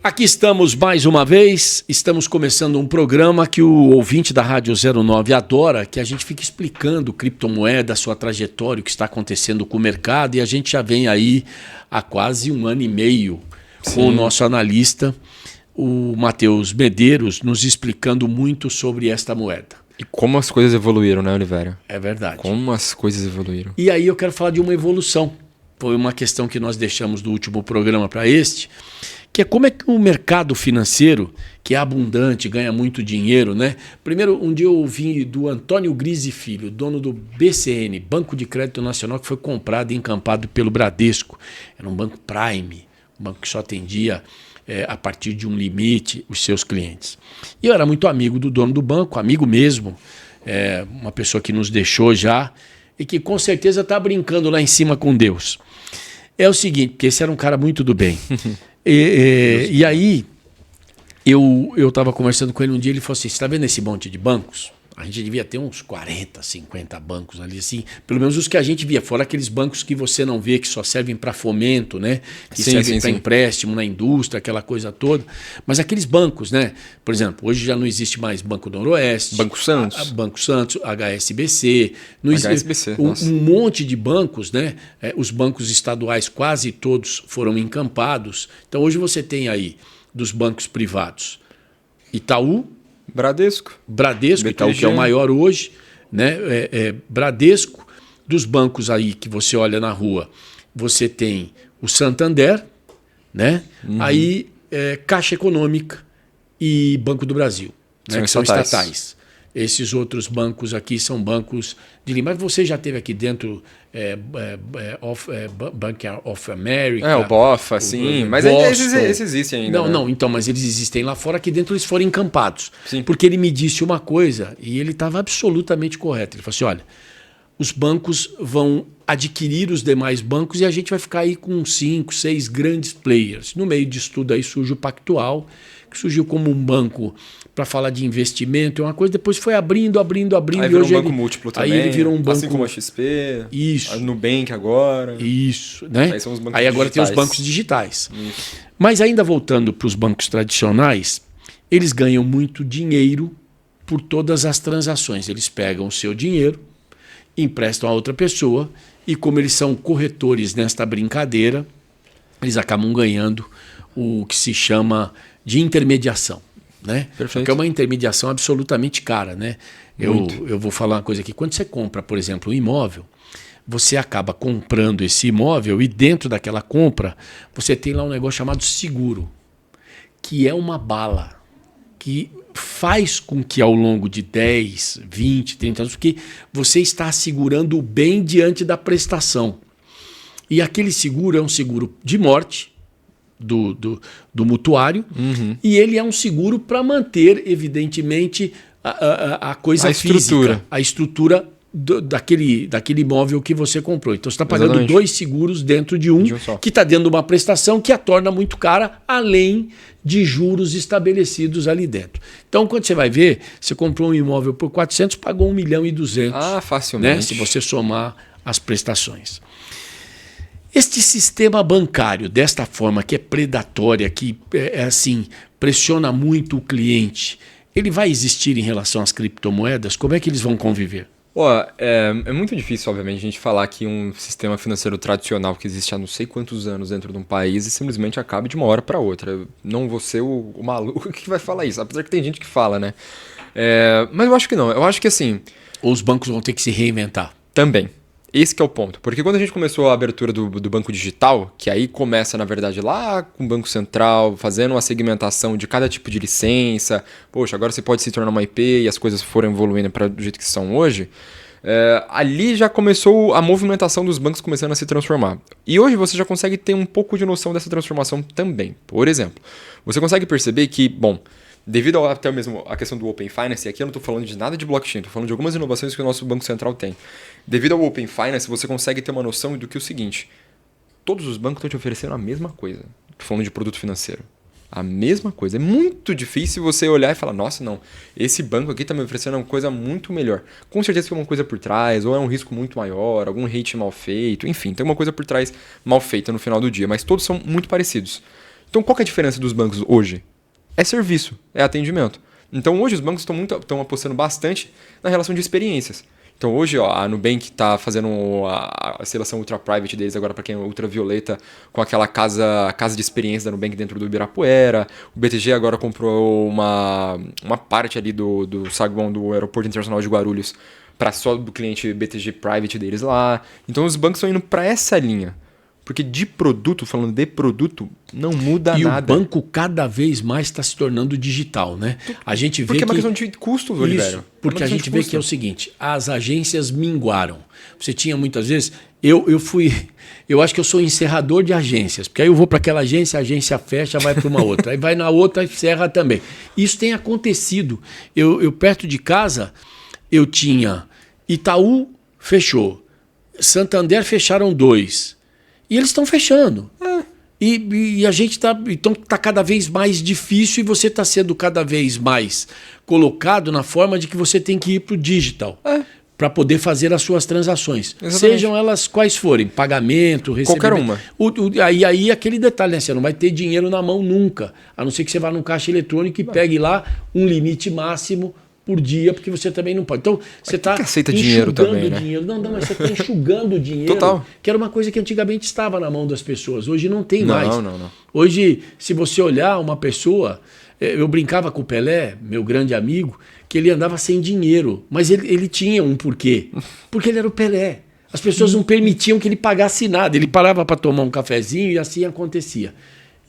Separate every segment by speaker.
Speaker 1: Aqui estamos mais uma vez, estamos começando um programa que o ouvinte da Rádio 09 adora, que a gente fica explicando criptomoeda, sua trajetória, o que está acontecendo com o mercado, e a gente já vem aí há quase 1 ano e meio com o nosso analista, o Matheus Medeiros, nos explicando muito sobre esta moeda.
Speaker 2: E como as coisas evoluíram, né, Oliveira?
Speaker 1: É verdade.
Speaker 2: Como as coisas evoluíram.
Speaker 1: E aí eu quero falar de uma evolução. Foi uma questão que nós deixamos do último programa para este, que é como é que o mercado financeiro, que é abundante, ganha muito dinheiro, né? Primeiro, um dia eu ouvi do Antônio Grise Filho, dono do BCN, Banco de Crédito Nacional, que foi comprado e encampado pelo Bradesco. Era um banco Prime, um banco que só atendia a partir de um limite os seus clientes. E eu era muito amigo do dono do banco, amigo mesmo, uma pessoa que nos deixou já e que com certeza está brincando lá em cima com Deus. É o seguinte, porque esse era um cara muito do bem. E aí, eu estava conversando com ele um dia, ele falou assim, você está vendo esse monte de bancos? A gente devia ter uns 40, 50 bancos ali, assim, pelo menos os que a gente via, fora aqueles bancos que você não vê, que só servem para fomento, né? Que servem para empréstimo na indústria, aquela coisa toda. Mas aqueles bancos, né? Por exemplo, hoje já não existe mais Banco Noroeste,
Speaker 2: Banco Santos,
Speaker 1: HSBC, não existe, um monte de bancos, né? Os bancos estaduais quase todos foram encampados. Então hoje você tem aí dos bancos privados Itaú,
Speaker 2: Bradesco,
Speaker 1: BTG, Itaú, que é o maior hoje, né? Bradesco, dos bancos aí que você olha na rua, você tem o Santander, né? Aí Caixa Econômica e Banco do Brasil, né? Que são estatais. Esses outros bancos aqui são bancos de linha. Mas você já teve aqui dentro Bank of America.
Speaker 2: O BOFA, sim. Mas esses existem ainda.
Speaker 1: Não, então, mas eles existem lá fora, que dentro eles foram encampados.
Speaker 2: Sim.
Speaker 1: Porque ele me disse uma coisa e ele estava absolutamente correto. Ele falou assim, olha, os bancos vão adquirir os demais bancos e a gente vai ficar aí com 5, 6 grandes players. No meio disso tudo aí surge o Pactual, que surgiu como um banco para falar de investimento, é uma coisa, depois foi abrindo.
Speaker 2: Aí virou um banco múltiplo também.
Speaker 1: Aí ele virou um banco...
Speaker 2: Assim como a XP,
Speaker 1: isso,
Speaker 2: a Nubank agora.
Speaker 1: Isso, né?
Speaker 2: Aí são os bancos
Speaker 1: aí agora
Speaker 2: digitais.
Speaker 1: tem os bancos digitais.
Speaker 2: Isso.
Speaker 1: Mas ainda voltando para os bancos tradicionais, eles ganham muito dinheiro por todas as transações. Eles pegam o seu dinheiro, emprestam a outra pessoa e como eles são corretores nesta brincadeira, eles acabam ganhando o que se chama de intermediação, né?
Speaker 2: Perfeito.
Speaker 1: Que é uma intermediação absolutamente cara, né? Eu vou falar uma coisa aqui. Quando você compra, por exemplo, um imóvel, você acaba comprando esse imóvel e dentro daquela compra você tem lá um negócio chamado seguro, que é uma bala que faz com que ao longo de 10, 20, 30 anos, porque você está assegurando o bem diante da prestação. E aquele seguro é um seguro de morte do mutuário, e ele é um seguro para manter, evidentemente, a coisa física, a estrutura daquele imóvel que você comprou. Então você está pagando
Speaker 2: Exatamente.
Speaker 1: 2 seguros dentro de um
Speaker 2: só.
Speaker 1: que está dentro de uma prestação que a torna muito cara, além de juros estabelecidos ali dentro. Então, quando você vai ver, você comprou um imóvel por 400, pagou 1.200.000.
Speaker 2: Facilmente.
Speaker 1: Né? Se você somar as prestações. Este sistema bancário, desta forma, que é predatória, que assim, pressiona muito o cliente, ele vai existir em relação às criptomoedas? Como é que eles vão conviver?
Speaker 2: É muito difícil, obviamente, a gente falar que um sistema financeiro tradicional que existe há não sei quantos anos dentro de um país e simplesmente acabe de uma hora para outra. Eu não vou ser o maluco que vai falar isso, apesar que tem gente que fala, né? Mas eu acho que não. Eu acho que assim...
Speaker 1: Ou os bancos vão ter que se reinventar?
Speaker 2: Também. Esse que é o ponto. Porque quando a gente começou a abertura do banco digital, que aí começa, na verdade, lá com o Banco Central, fazendo uma segmentação de cada tipo de licença, poxa, agora você pode se tornar uma IP e as coisas foram evoluindo para do jeito que são hoje, ali já começou a movimentação dos bancos começando a se transformar. E hoje você já consegue ter um pouco de noção dessa transformação também. Por exemplo, você consegue perceber que, bom, devido até mesmo à questão do Open Finance, e aqui eu não estou falando de nada de blockchain, estou falando de algumas inovações que o nosso Banco Central tem. Devido ao Open Finance, você consegue ter uma noção do que é o seguinte, todos os bancos estão te oferecendo a mesma coisa. Estou falando de produto financeiro. A mesma coisa. É muito difícil você olhar e falar, nossa, não, esse banco aqui está me oferecendo uma coisa muito melhor. Com certeza tem uma coisa por trás, ou é um risco muito maior, algum rate mal feito, enfim, tem uma coisa por trás mal feita no final do dia, mas todos são muito parecidos. Então qual que é a diferença dos bancos hoje? É serviço, é atendimento. Então hoje os bancos estão apostando bastante na relação de experiências. Então hoje a Nubank está fazendo a seleção ultra private deles agora para quem é ultravioleta, com aquela casa de experiência da Nubank dentro do Ibirapuera. O BTG agora comprou uma parte ali do saguão do Aeroporto Internacional de Guarulhos para só do cliente BTG private deles lá. Então os bancos estão indo para essa linha. Porque falando de produto, não muda nada.
Speaker 1: E o banco cada vez mais está se tornando digital, né?
Speaker 2: A gente vê porque é uma questão de custo, Olivério.
Speaker 1: Porque a gente vê que é o seguinte, as agências minguaram. Você tinha muitas vezes... Eu acho que eu sou encerrador de agências, porque aí eu vou para aquela agência, a agência fecha, vai para uma outra. Aí vai na outra e encerra também. Isso tem acontecido. Eu perto de casa, eu tinha Itaú, fechou. Santander, fecharam 2. E eles estão fechando. E a gente está... Então está cada vez mais difícil e você está sendo cada vez mais colocado na forma de que você tem que ir para o digital. Para poder fazer as suas transações. Exatamente. Sejam elas quais forem. Pagamento, recebimento.
Speaker 2: Qualquer uma.
Speaker 1: Aí aquele detalhe, né? Você não vai ter dinheiro na mão nunca. A não ser que você vá num caixa eletrônico e pegue lá um limite máximo por dia, porque você também não pode. Então, você está
Speaker 2: aceita dinheiro também, né?
Speaker 1: dinheiro. Não, mas você está enxugando dinheiro.
Speaker 2: Total.
Speaker 1: Que era uma coisa que antigamente estava na mão das pessoas. Hoje não tem mais.
Speaker 2: Não.
Speaker 1: Hoje, se você olhar uma pessoa... Eu brincava com o Pelé, meu grande amigo, que ele andava sem dinheiro. Mas ele tinha um porquê. Porque ele era o Pelé. As pessoas não permitiam que ele pagasse nada. Ele parava para tomar um cafezinho e assim acontecia.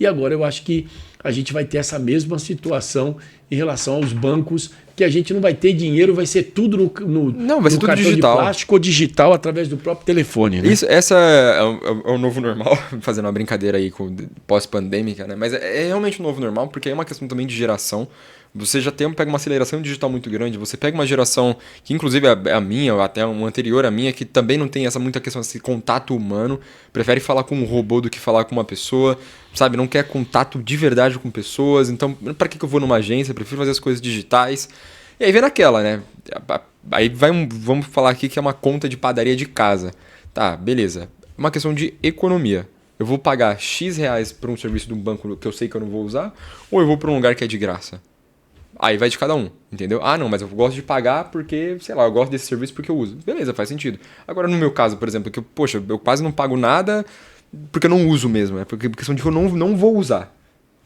Speaker 1: E agora eu acho que a gente vai ter essa mesma situação em relação aos bancos, que a gente não vai ter dinheiro, vai ser tudo no
Speaker 2: vai ser tudo
Speaker 1: cartão
Speaker 2: digital.
Speaker 1: De plástico ou digital através do próprio telefone. Né?
Speaker 2: Essa é o novo normal, fazendo uma brincadeira aí com pós-pandêmica, né? Mas é realmente o novo normal, porque é uma questão também de geração. Você já pega uma aceleração digital muito grande, você pega uma geração que inclusive é a minha, ou até uma anterior à minha, que também não tem muita questão desse contato humano, prefere falar com um robô do que falar com uma pessoa, sabe? Não quer contato de verdade com pessoas, então para que eu vou numa agência? Eu prefiro fazer as coisas digitais. E aí vem naquela, né? Aí vamos falar aqui que é uma conta de padaria de casa. Tá, beleza. Uma questão de economia. Eu vou pagar X reais por um serviço de um banco que eu sei que eu não vou usar, ou eu vou para um lugar que é de graça? Aí vai de cada um, entendeu? Não, mas eu gosto de pagar porque, sei lá, eu gosto desse serviço porque eu uso. Beleza, faz sentido. Agora, no meu caso, por exemplo, que eu quase não pago nada porque eu não uso mesmo. É porque questão de que eu não vou usar.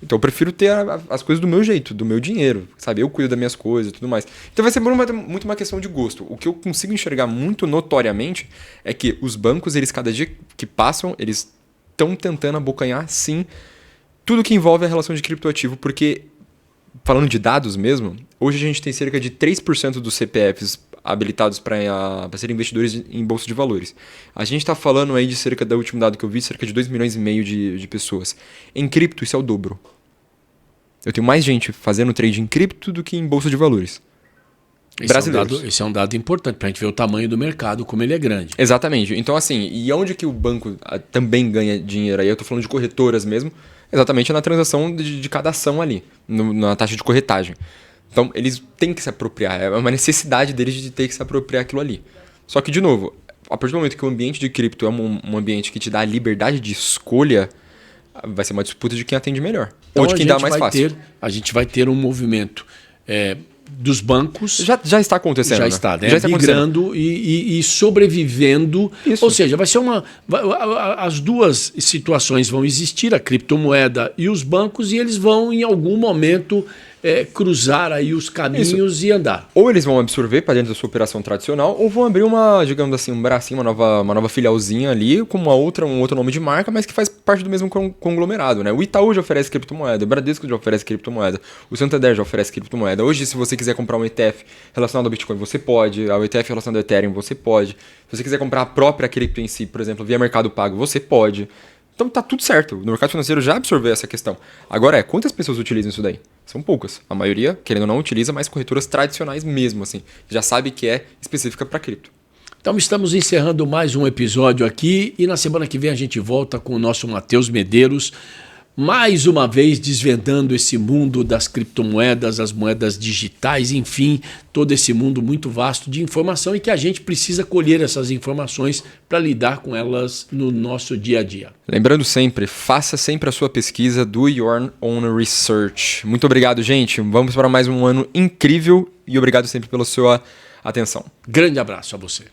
Speaker 2: Então eu prefiro ter as coisas do meu jeito, do meu dinheiro, sabe? Eu cuido das minhas coisas e tudo mais. Então vai ser muito uma questão de gosto. O que eu consigo enxergar muito notoriamente é que os bancos, eles cada dia que passam, eles estão tentando abocanhar, sim, tudo que envolve a relação de criptoativo, porque... Falando de dados mesmo, hoje a gente tem cerca de 3% dos CPFs habilitados para serem investidores em bolsa de valores. A gente está falando aí de da último dado que eu vi, cerca de 2,5 milhões de pessoas. Em cripto, isso é o dobro. Eu tenho mais gente fazendo trade em cripto do que em bolsa de valores.
Speaker 1: Esse é um dado importante para a gente ver o tamanho do mercado, como ele é grande.
Speaker 2: Exatamente. Então, assim, e onde que o banco também ganha dinheiro? Aí eu estou falando de corretoras mesmo, exatamente na transação de cada ação ali, na taxa de corretagem. Então, eles têm que se apropriar. É uma necessidade deles de ter que se apropriar aquilo ali. Só que, de novo, a partir do momento que o ambiente de cripto é um ambiente que te dá a liberdade de escolha, vai ser uma disputa de quem atende melhor.
Speaker 1: Então,
Speaker 2: ou de quem dá mais fácil.
Speaker 1: A gente vai ter um movimento dos bancos...
Speaker 2: Já está acontecendo.
Speaker 1: Já
Speaker 2: né?
Speaker 1: está, né?
Speaker 2: Já está
Speaker 1: migrando e sobrevivendo.
Speaker 2: Isso.
Speaker 1: Ou seja, vai ser as duas situações vão existir, a criptomoeda e os bancos, e eles vão, em algum momento... cruzar aí os caminhos e andar.
Speaker 2: Ou eles vão absorver para dentro da sua operação tradicional, ou vão abrir digamos assim, um bracinho, uma nova filialzinha ali, com um outro nome de marca, mas que faz parte do mesmo conglomerado, né? O Itaú já oferece criptomoeda, o Bradesco já oferece criptomoeda, o Santander já oferece criptomoeda. Hoje, se você quiser comprar um ETF relacionado ao Bitcoin, você pode. Ao ETF relacionado ao Ethereum, você pode. Se você quiser comprar a própria cripto em si, por exemplo, via Mercado Pago, você pode. Então tá tudo certo. O mercado financeiro já absorveu essa questão. Agora quantas pessoas utilizam isso daí? São poucas. A maioria, querendo ou não, utiliza mais corretoras tradicionais mesmo, assim. Já sabe que é específica para cripto.
Speaker 1: Então estamos encerrando mais um episódio aqui e na semana que vem a gente volta com o nosso Matheus Medeiros mais uma vez desvendando esse mundo das criptomoedas, as moedas digitais, enfim, todo esse mundo muito vasto de informação e que a gente precisa colher essas informações para lidar com elas no nosso dia a dia.
Speaker 2: Lembrando sempre, faça sempre a sua pesquisa, do your own research. Muito obrigado, gente. Vamos para mais um ano incrível e obrigado sempre pela sua atenção.
Speaker 1: Grande abraço a você.